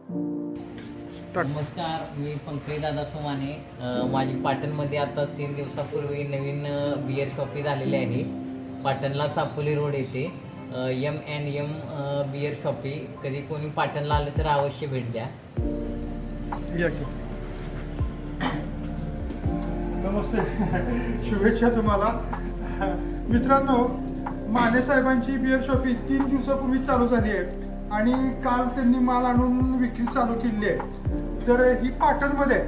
नमस्कार, मी पंकज दादा सोमाने. माझी पाटणमध्ये आता 3 दिवसापूर्वी नवीन बिअर शॉपी झालेली आहे. पाटणला चापोली रोड येथे M&M बिअर शॉपी. कधी कोणी पाटणला आलं तर अवश्य भेट द्या. नमस्ते. शुभेच्छा तुम्हाला. मित्रांनो, माने साहेबांची बिअर शॉपी 3 दिवसापूर्वी चालू झाली आहे आणि काल त्यांनी माल आणून विक्री चालू केली आहे. तर ही पाटणमध्ये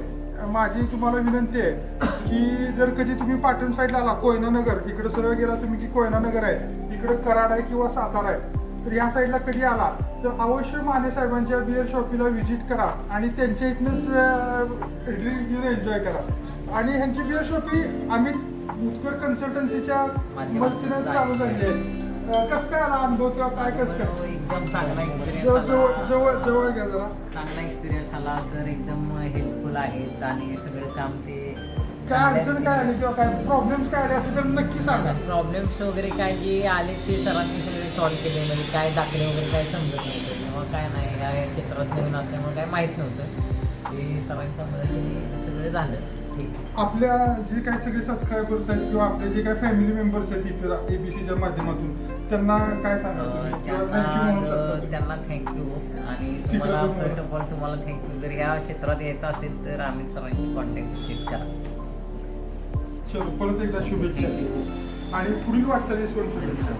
माझी तुम्हाला विनंती आहे की जर कधी तुम्ही पाटण साईडला आला, कोयना नगर इकडे सरळ गेला तुम्ही की कोयना नगर आहे, इकडे कराड आहे किंवा सातारा आहे, तर या साईडला कधी आला तर अवश्य माने साहेबांच्या बिअर शॉपीला व्हिजिट करा आणि त्यांच्या इथनंच ड्रिंक्स घेऊन एन्जॉय करा. आणि ह्यांची बिअर शॉपी आम्ही उत्कर कन्सल्टन्सीच्या मदतीने चालू झाली आहे. कसं काय आला अनुभव किंवा काय कसं काय? एकदम चांगला एक्सपिरियन्स जवळ घ्या जरा. चांगला एक्सपिरियन्स आला सर. एकदम हेल्पफुल आहेत आणि सगळं काम ते काय अडचण काय आली किंवा काय प्रॉब्लेम्स काय आले असेल तर नक्की सांगा. प्रॉब्लेम्स वगैरे काय जे आले ते सरांनी सगळे सॉल्व्ह केले. म्हणजे काय दाखले वगैरे काय समजत नव्हतं किंवा काय नाही, ह्या क्षेत्रात नवीन असल्यामुळे काय माहीत नव्हतं. ते सरांच्या मदतीने सगळं झालं. आपल्या जे काही सगळे सबस्क्रायबर्स आहेत किंवा आपले जे काही फॅमिली मेंबर्स आहेत इतर ABCच्या माध्यमातून त्यांना काय सांगाल? त्यांना थँक्यू. आणि तुम्हाला फर्स्ट ऑफ ऑल तुम्हाला थँक्यू. जर ह्या क्षेत्रात यायचं असेल तर आम्ही सरांची कॉन्टॅक्ट करा. चलो, परत एकदा शुभेच्छा आणि पुढील वाटचालीस शुभेच्छा.